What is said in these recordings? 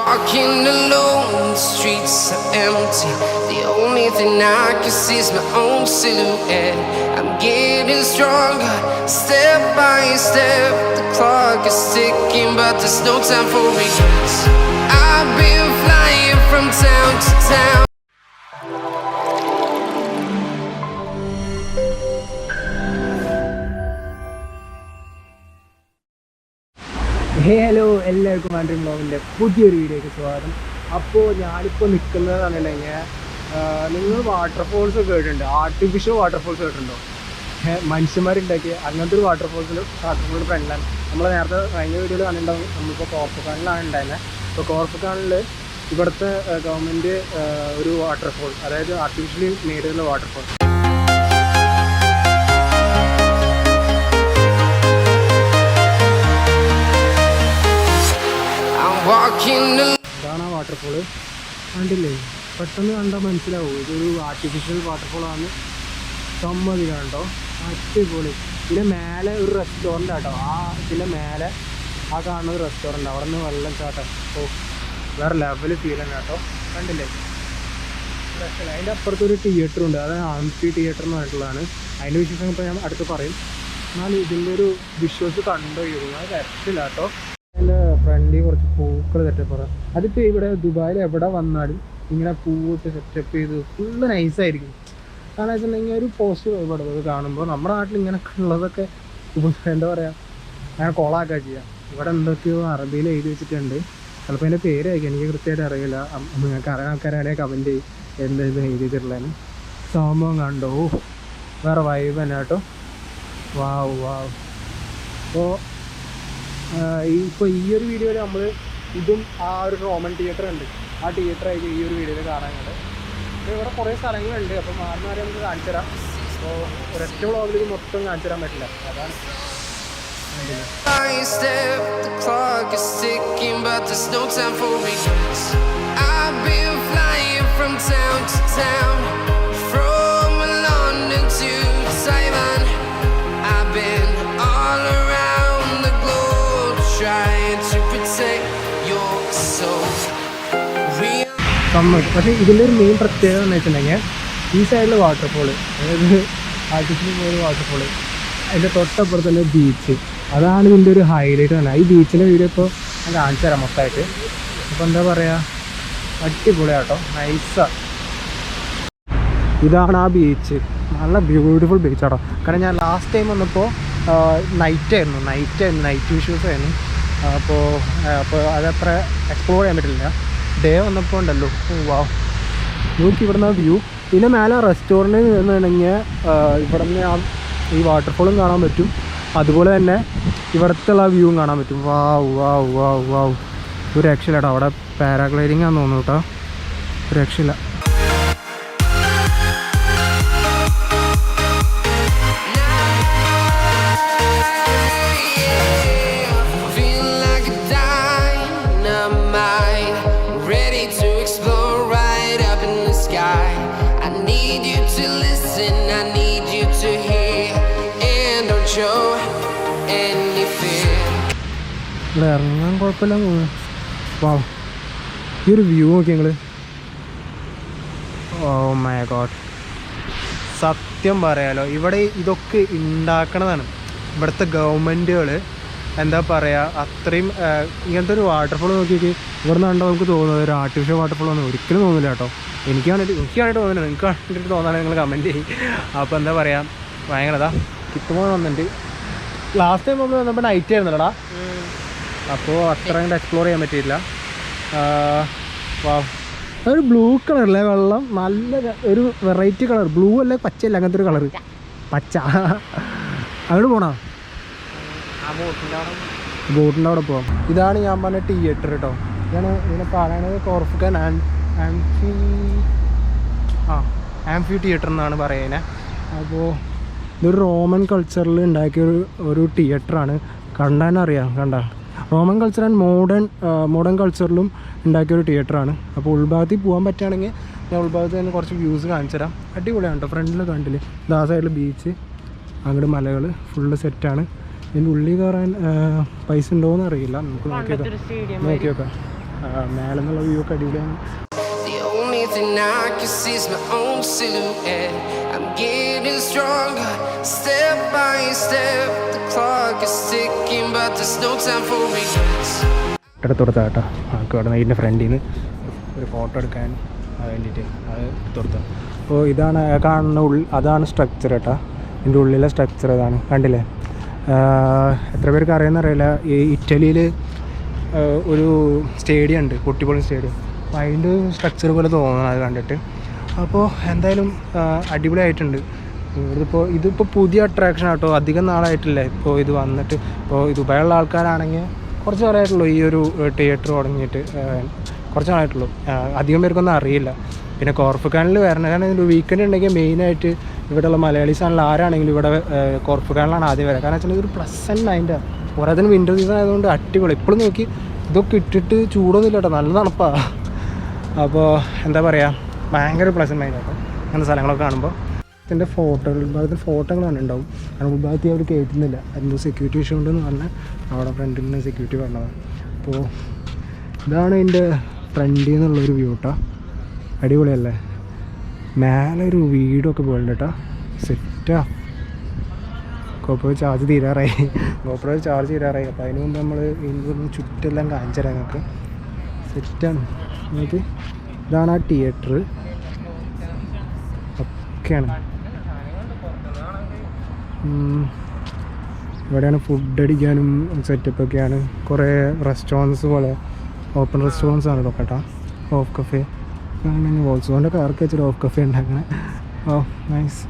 Walking alone, the streets are empty. The only thing I can see is my own silhouette. I'm getting stronger, step by step. The clock is ticking, but there's no time for regrets. I've been flying from town to town. Hello എല്ലാവർക്കും ആൻഡ്രീം വ്ളോഗിൻ്റെ പുതിയൊരു വീഡിയോയ്ക്ക് സ്വാഗതം. അപ്പോൾ ഞാനിപ്പോൾ നിൽക്കുന്നതെന്ന് പറഞ്ഞിട്ടുണ്ടെങ്കിൽ നിങ്ങൾ waterfalls കേട്ടിട്ടുണ്ട്, ആർട്ടിഫിഷ്യൽ വാട്ടർഫോൾസ് കേട്ടിട്ടുണ്ടോ? മനുഷ്യന്മാരുണ്ടാക്കിയ അങ്ങനത്തെ ഒരു വാട്ടർഫോൾസ് ഫ്രണ്ടിലാണ്. നമ്മൾ നേരത്തെ കഴിഞ്ഞ വീഡിയോയിൽ കണ്ടിട്ടുണ്ടാവും. നമ്മളിപ്പോൾ കോർഫക്കാനിലാണ് ഉണ്ടായിരുന്നത്. അപ്പോൾ കോർഫക്കാനിൽ ഇവിടുത്തെ ഗവൺമെൻറ് ഒരു വാട്ടർഫോൾ, അതായത് ആർട്ടിഫിഷ്യലി മെയ്ഡ് ചെയ്തുള്ള വാട്ടർഫോൾ. ഇതാണ് ആ വാട്ടർഫോള്. കണ്ടില്ലേ? പെട്ടെന്ന് കണ്ടാൽ മനസ്സിലാവും ഇതൊരു ആർട്ടിഫിഷ്യൽ വാട്ടർഫോളാണ്. സമ്മതിക്കാം കേട്ടോ, അടിപൊളി. ഇതിൻ്റെ മേലെ ഒരു റെസ്റ്റോറൻ്റ് ആട്ടോ. ഇതിൻ്റെ മേലെ ആ കാണുന്ന ഒരു റെസ്റ്റോറൻറ്റ്, അവിടെ നിന്ന് വെള്ളം ചാട്ടം. ഓ, വേറെ ലെവൽ ഫീൽ തന്നെ കേട്ടോ. കണ്ടില്ലേ? അതിൻ്റെ അപ്പുറത്തൊരു തിയേറ്ററുണ്ട്, അത് ആംഫി തിയേറ്റർ എന്ന് പറഞ്ഞിട്ടുള്ളതാണ്. അതിൻ്റെ വിശേഷം ഇപ്പോൾ ഞാൻ അടുത്ത് പറയും. എന്നാൽ ഇതിൻ്റെ ഒരു വിഷ്വൽസ് കണ്ടു കഴിഞ്ഞാൽ അത് രക്ഷയില്ല കേട്ടോ. അതിൻ്റെ ഫ്രണ്ടിൽ കുറച്ച് പൂക്കൾ സെറ്റപ്പ് പറയാം. അതിപ്പോൾ ഇവിടെ ദുബായിൽ എവിടെ വന്നാലും ഇങ്ങനെ പൂവിട്ട് സെറ്റപ്പ് ചെയ്ത് ഫുള്ള് നൈസായിരിക്കും. കാരണം വെച്ചിട്ടുണ്ടെങ്കിൽ ഒരു പോസിറ്റീവ് വൈബാണ് അത് കാണുമ്പോൾ. നമ്മുടെ നാട്ടിൽ ഇങ്ങനെയൊക്കെ ഉള്ളതൊക്കെ എന്താ പറയുക, അങ്ങനെ കോളാക്കുക ചെയ്യാം. ഇവിടെ എന്തൊക്കെയോ അറബിയിൽ എഴുതി വെച്ചിട്ടുണ്ട്. ചിലപ്പോൾ അതിൻ്റെ പേരായിരിക്കും, എനിക്ക് കൃത്യമായിട്ട് അറിയില്ല. നിങ്ങൾക്ക് അറിയാൻ ആൾക്കാരാണെങ്കിൽ കമൻറ്റ് ചെയ്യും എന്താ എഴുതി വെച്ചിട്ടുള്ളതിന്. സംഭവം കണ്ടോ, വേറെ വൈബ് തന്നെ കേട്ടോ. വാവ് വാവ്. അപ്പോൾ ഇപ്പോൾ ഈ ഒരു വീഡിയോയിൽ നമ്മൾ ഇതും ആ ഒരു റോമൻ തിയേറ്റർ ഉണ്ട്, ആ തിയേറ്ററായിട്ട് ഈ ഒരു വീഡിയോയിൽ കാണാനുണ്ട്. അപ്പോൾ ഇവിടെ കുറേ സ്ഥലങ്ങളുണ്ട്. അപ്പോൾ മാറി മാറി നമുക്ക് കാണിച്ചു തരാം. അപ്പോൾ ഒരൊറ്റ വ്ളോഗിൽ ഇത് മൊത്തം കാണിച്ചു തരാൻ പറ്റില്ല, അതാണ്. പക്ഷേ ഇതിൻ്റെ ഒരു മെയിൻ പ്രത്യേകത എന്ന് വെച്ചിട്ടുണ്ടെങ്കിൽ ഈ സൈഡിൽ വാട്ടർഫോള്, അതായത് ആർട്ടിഫിഷ്യൽ വാട്ടർഫോള്, അതിൻ്റെ തൊട്ടപ്പുറത്ത് തന്നെ ബീച്ച്. അതാണ് ഇതിൻ്റെ ഒരു ഹൈലൈറ്റ് തന്നെ. ഈ ബീച്ചിൻ്റെ വീഡിയോ ഇപ്പോൾ ഞാൻ കാണിച്ചു തരാം മൊത്തമായിട്ട്. അപ്പോൾ എന്താ പറയുക, അടിപൊളിയാട്ടോ, നൈസാണ്. ഇതാണ് ആ ബീച്ച്, നല്ല ബ്യൂട്ടിഫുൾ ബീച്ചാട്ടോ. കാരണം ഞാൻ ലാസ്റ്റ് ടൈം വന്നപ്പോൾ നൈറ്റ് വിഷ്വൽസ് ആയിരുന്നു. അപ്പോൾ അതത്ര എക്സ്പ്ലോർ ചെയ്യാൻ പറ്റില്ല. ഡേ വന്നപ്പോൾ ഉണ്ടല്ലോ, വാ, നോക്കി ഇവിടുന്ന് വ്യൂ. പിന്നെ മേലെ റെസ്റ്റോറൻറ്റിൽ നിന്നുണ്ടെങ്കിൽ ഇവിടെ നിന്ന് ഈ വാട്ടർഫോളും കാണാൻ പറ്റും, അതുപോലെ തന്നെ ഇവിടുത്തെ ഉള്ള വ്യൂവും കാണാൻ പറ്റും. വാവ് വാവ് വാവ് വാവ്, ഒരു രക്ഷയില്ല കേട്ടോ. അവിടെ പാരാഗ്ലൈഡിങ് ആണെന്ന് തോന്നുന്നു കേട്ടോ, ഒരു രക്ഷയില്ല. ഇവിടെ ഇറങ്ങാൻ കുഴപ്പമില്ല. വാ, ഈ ഒരു വ്യൂ നോക്കി നിങ്ങൾ. ഓ മൈ ഗോഡ്, സത്യം പറയാലോ, ഇവിടെ ഇതൊക്കെ ഉണ്ടാക്കണതാണ് ഇവിടുത്തെ ഗവൺമെൻറ്റുകൾ. എന്താ പറയുക, അത്രയും ഇങ്ങനത്തെ ഒരു വാട്ടർഫോൾ നോക്കിയിട്ട് ഇവിടെ നിന്നുണ്ടോ നമുക്ക് തോന്നുന്നത് ഒരു ആർട്ടിഫിഷ്യൽ വാട്ടർഫോൾ ഒന്നും ഒരിക്കലും തോന്നില്ല കേട്ടോ. എനിക്കാണെങ്കിൽ തോന്നുന്നില്ല, നിങ്ങൾക്ക് കണ്ടിട്ട് തോന്നാണെങ്കിൽ നിങ്ങൾ കമൻറ്റ് ചെയ്യും. അപ്പോൾ എന്താ പറയുക, ഭയങ്കര കിട്ടുമ്പോൾ വന്നിട്ടുണ്ട്. ലാസ്റ്റ് ടൈം നമ്മൾ വന്നപ്പോൾ നൈറ്റ് ആയിരുന്നല്ലോടാ, അപ്പോൾ അത്ര അങ്ങോട്ട് എക്സ്പ്ലോർ ചെയ്യാൻ പറ്റിയില്ല. ഒരു ബ്ലൂ കളറല്ലേ വെള്ളം, നല്ല ഒരു വെറൈറ്റി കളർ. ബ്ലൂ അല്ലേ, പച്ചയല്ല, അങ്ങനത്തെ ഒരു കളറ്, പച്ച. അങ്ങോട്ട് പോണോ? ബോട്ടിൻ്റെ അവിടെ പോവാം. ഇതാണ് ഞാൻ പറഞ്ഞ തിയേറ്റർ കേട്ടോ. ഇതാണ് ഇതിനെ പറയുന്നത് കോർഫക്കാൻ ആംഫി തിയേറ്റർ എന്നാണ് പറയുന്നത്. അപ്പോൾ ഇതൊരു റോമൻ കൾച്ചറിൽ ഉണ്ടാക്കിയ ഒരു തിയേറ്ററാണ്. കണ്ടാനറിയാം, റോമൻ കൾച്ചർ ആൻഡ് മോഡേൺ കൾച്ചറിലും ഉണ്ടാക്കിയൊരു തിയേറ്ററാണ്. അപ്പോൾ ഉൾഭാഗത്തിൽ പോകാൻ പറ്റുകയാണെങ്കിൽ ഞാൻ ഉൾഭാഗത്ത് തന്നെ കുറച്ച് വ്യൂസ് കാണിച്ചു തരാം. അടിപൊളിയാണ് കേട്ടോ. ഫ്രണ്ടിൽ കണ്ടില്ലേ, ആ സൈഡിൽ ബീച്ച്, അങ്ങോട്ട് മലകൾ, ഫുള്ള് സെറ്റാണ്. ഇതിൻ്റെ ഉള്ളിൽ കയറാൻ പൈസ ഉണ്ടോയെന്ന് അറിയില്ല, നമുക്ക് നോക്കി നോക്കാം. മേലെ നിന്നുള്ള വ്യൂ ഒക്കെ അടിപൊളിയാണ്. The only thing I can see is my own silhouette. I'm getting stronger, step by step. The clock is ticking, but there's no time for regrets. എടുത്തുകൊടുത്ത കേട്ടോ കിടന്ന് ഇതിൻ്റെ ഫ്രണ്ടിൽ നിന്ന് ഒരു ഫോട്ടോ എടുക്കാൻ വേണ്ടിയിട്ട് അത് എടുത്തുകൊടുത്ത. അപ്പോൾ ഇതാണ് കാണുന്ന അതാണ് സ്ട്രക്ചർ കേട്ടോ. ഇതിൻ്റെ ഉള്ളിലെ സ്ട്രക്ചർ ഇതാണ്, കണ്ടില്ലേ? എത്ര പേർക്ക് അറിയുന്നറിയില്ല, ഈ ഇറ്റലിയിൽ ഒരു സ്റ്റേഡിയം ഉണ്ട്, കുട്ടിപ്പൊളി സ്റ്റേഡിയം. അപ്പോൾ അതിൻ്റെ സ്ട്രക്ചർ പോലെ തോന്നുന്നു അത് കണ്ടിട്ട്. അപ്പോൾ എന്തായാലും അടിപൊളിയായിട്ടുണ്ട്. ഇതിപ്പോൾ പുതിയ അട്രാക്ഷൻ ആട്ടോ, അധികം നാളായിട്ടില്ല ഇപ്പോൾ ഇത് വന്നിട്ട്. ഇപ്പോൾ ദുബായിലുള്ള ആൾക്കാരാണെങ്കിൽ കുറച്ച് നാളായിട്ടുള്ളൂ ഈ ഒരു തിയേറ്റർ തുടങ്ങിയിട്ട്, കുറച്ച് നാളായിട്ടുള്ളൂ. അധികം പേർക്കൊന്നും അറിയില്ല. പിന്നെ കോർഫുഖാനിൽ വരണം, കാരണം ഒരു വീക്കെൻഡ് ഉണ്ടെങ്കിൽ മെയിനായിട്ട് ഇവിടെയുള്ള മലയാളീസ് ആണെങ്കിൽ ആരാണെങ്കിലും ഇവിടെ കോർഫുഖാനിലാണ് ആദ്യം വരിക. കാരണം വെച്ചാൽ ഇതൊരു പ്ലസൻറ്റ് മൈൻഡാണ്. പോരാത്തതിന് വിൻ്റർ സീസൺ ആയതുകൊണ്ട് അടിപൊളി. ഇപ്പോഴും നോക്കി ഇതൊക്കെ ഇട്ടിട്ട് ചൂടൊന്നുമില്ല കേട്ടോ, നല്ല തണുപ്പാണ്. അപ്പോൾ എന്താ പറയുക, ഭയങ്കര പ്ലസൻറ്റ് മൈൻഡാണ് അങ്ങനത്തെ സ്ഥലങ്ങളൊക്കെ കാണുമ്പോൾ. ഇതിൻ്റെ ഫോട്ടോകൾ കണ്ടുണ്ടാവും. കാരണം ഉൾഭാഗത്ത് അവർ കയറ്റുന്നില്ല, എന്തോ സെക്യൂരിറ്റി ഇഷ്യൂ ഉണ്ടെന്ന് പറഞ്ഞാൽ അവിടെ ഫ്രണ്ടിൽ നിന്ന് സെക്യൂരിറ്റി പറഞ്ഞതാണ്. അപ്പോൾ ഇതാണ് എൻ്റെ ഫ്രണ്ടിൽ നിന്നുള്ളൊരു വ്യൂ കേട്ടോ. അടിപൊളിയല്ലേ? മേലെ ഒരു വീടൊക്കെ പോലുണ്ട് കേട്ടോ, സെറ്റാ. ഗോപ്രോ ചാർജ് തീരാറായി. അപ്പോൾ അതിന് മുമ്പ് നമ്മൾ ഇതൊന്ന് ചുറ്റെല്ലാം കാണിച്ചു തരാം നിങ്ങൾക്ക്. സെറ്റാണ് നിങ്ങൾക്ക്. ഇതാണ് ആ തിയേറ്റർ, ഒക്കെയാണ്. ഇവിടെയാണ് ഫുഡ് അടിക്കാനും സെറ്റപ്പൊക്കെയാണ്. കുറേ റെസ്റ്റോറൻറ്റ്സ് പോലെ ഓപ്പൺ റെസ്റ്റോറൻറ്റ്സ് ആണ് ഇതൊക്കെ കേട്ടോ. ഓഫ് കഫേ വോൾസോൻ്റെ കാർക്ക് വെച്ചിട്ട് ഓഫ് കഫേ ഉണ്ടാക്കണേ. ഓ നൈസ്.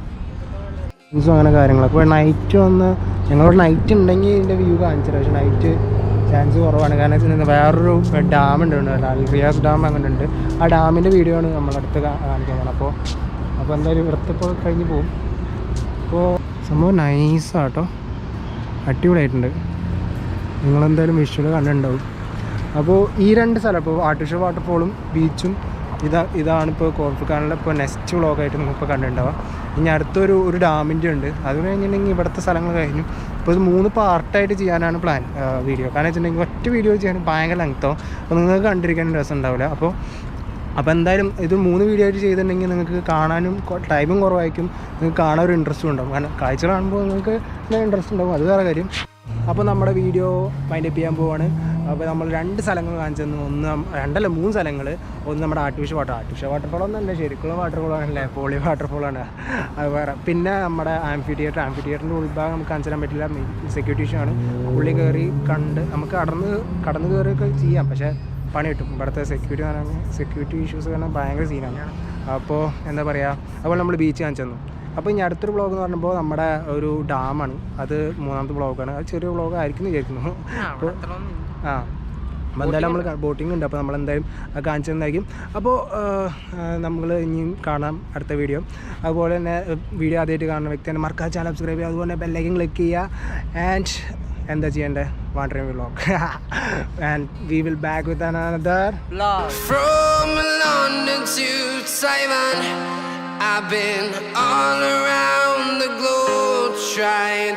ജ്യൂസും അങ്ങനെ കാര്യങ്ങളൊക്കെ. അപ്പോൾ നൈറ്റ് വന്ന് ഞങ്ങളോട് നൈറ്റ് ഉണ്ടെങ്കിൽ ഇതിൻ്റെ വ്യൂ കാണിച്ചു തരാം. പക്ഷേ നൈറ്റ് ചാൻസ് കുറവാണ്. കാരണം വെച്ചാൽ വേറൊരു ഡാമുണ്ട്, റിയാസ് ഡാം അങ്ങനെ ഉണ്ട്. ആ ഡാമിൻ്റെ വീഡിയോ ആണ് നമ്മളടുത്ത് കാണിക്കാൻ പോകുന്നത്. അപ്പോൾ എന്തായാലും ഇവിടുത്തെ ഇപ്പോൾ കഴിഞ്ഞ് പോകും. അപ്പോൾ സംഭവം നൈസാട്ടോ, അടിപൊളിയായിട്ടുണ്ട്. നിങ്ങളെന്തായാലും വിഷ്വൽ കണ്ടിട്ടുണ്ടാവും. അപ്പോൾ ഈ രണ്ട് സ്ഥലം, ഇപ്പോൾ ആർട്ടിഫിഷ്യൽ വാട്ടർഫോളും ബീച്ചും ഇതാണിപ്പോൾ കോർഫുഖാനിലെ ഇപ്പോൾ നെക്സ്റ്റ് വ്ളോഗായിട്ട് നിങ്ങളിപ്പോൾ കണ്ടിട്ടുണ്ടാവുക. ഇനി അടുത്തൊരു ഡാമിൻ്റെ ഉണ്ട്. അത് കഴിഞ്ഞിട്ടുണ്ടെങ്കിൽ ഇവിടുത്തെ സ്ഥലങ്ങൾ കഴിഞ്ഞു. ഇപ്പോൾ ഇത് 3 പാർട്ടായിട്ട് ചെയ്യാനാണ് പ്ലാൻ വീഡിയോ. കാരണം വെച്ചിട്ടുണ്ടെങ്കിൽ ഒറ്റ വീഡിയോ ചെയ്യാൻ ഭയങ്കര ലെങ്ത്താവും. അപ്പോൾ നിങ്ങൾക്ക് കണ്ടിരിക്കാൻ രസം ഉണ്ടാവില്ല. അപ്പോൾ എന്തായാലും ഇത് 3 വീഡിയോ ആയിട്ട് ചെയ്തിട്ടുണ്ടെങ്കിൽ നിങ്ങൾക്ക് കാണാനും ടൈമും കുറവായിരിക്കും, നിങ്ങൾക്ക് കാണാൻ ഒരു ഇൻട്രസ്റ്റും ഉണ്ടാവും. കാരണം കാഴ്ച കാണുമ്പോൾ നിങ്ങൾക്ക് ഇൻട്രസ്റ്റ് ഉണ്ടാവും, അത് വേറെ കാര്യം. അപ്പോൾ നമ്മുടെ വീഡിയോ വൈൻഡ് അപ്പ് ചെയ്യാൻ പോവാണ്. അപ്പോൾ നമ്മൾ 2 സ്ഥലങ്ങൾ കാണിച്ചു തന്നു. 3 സ്ഥലങ്ങൾ. ഒന്ന് നമ്മുടെ ആർട്ടിഫിഷ്യൽ വാട്ടർഫോളൊന്നല്ല, ശരിക്കുള്ള വാട്ടർഫോളാണല്ലേ, പോളി വാട്ടർഫോളാണ് അത് വേറെ. പിന്നെ നമ്മുടെ ആംഫി തിയേറ്ററിൻ്റെ ഉൾഭാഗം നമുക്ക് കാണിച്ചു തരാൻ പറ്റില്ല, സെക്യൂരിറ്റി ഇഷ്യൂ ആണ്. ഉള്ളിൽ കയറി കണ്ട് നമുക്ക് കടന്ന് കയറിയൊക്കെ ചെയ്യാം, പക്ഷേ പണി കിട്ടും. ഇവിടുത്തെ സെക്യൂരിറ്റി ഇഷ്യൂസ് കാരണം ഭയങ്കര സീനാണ്. അപ്പോൾ എന്താ പറയുക, അതുപോലെ നമ്മൾ ബീച്ച് കാണിച്ചു തന്നു. അപ്പോൾ ഇനി അടുത്തൊരു വ്ളോഗ് എന്ന് പറയുമ്പോൾ നമ്മുടെ ഒരു ഡാമാണ്, അത് 3ാമത്തെ വ്ളോഗാണ്. അത് ചെറിയ വ്ളോഗ് ആയിരിക്കും എന്ന് വിചാരിക്കുന്നു. അപ്പോൾ അപ്പോൾ എന്തായാലും നമ്മൾ ബോട്ടിംഗ് ഉണ്ട്, അപ്പോൾ നമ്മളെന്തായാലും അത് കാണിച്ചു തന്നായിരിക്കും. അപ്പോൾ നമ്മൾ ഇനിയും കാണാം അടുത്ത വീഡിയോ. അതുപോലെ തന്നെ വീഡിയോ ആദ്യമായിട്ട് കാണുന്ന വ്യക്തിയാണ് മറക്കാതെ ചാനൽ സബ്സ്ക്രൈബ് ചെയ്യുക, അതുപോലെ ബെല്ലൈക്കൻ ക്ലിക്ക് ചെയ്യുക. ആൻഡ് എന്താ ചെയ്യേണ്ടത്, wandering vlog. And we will back with another vlog. From London to Taiwan, I've been all around the globe trying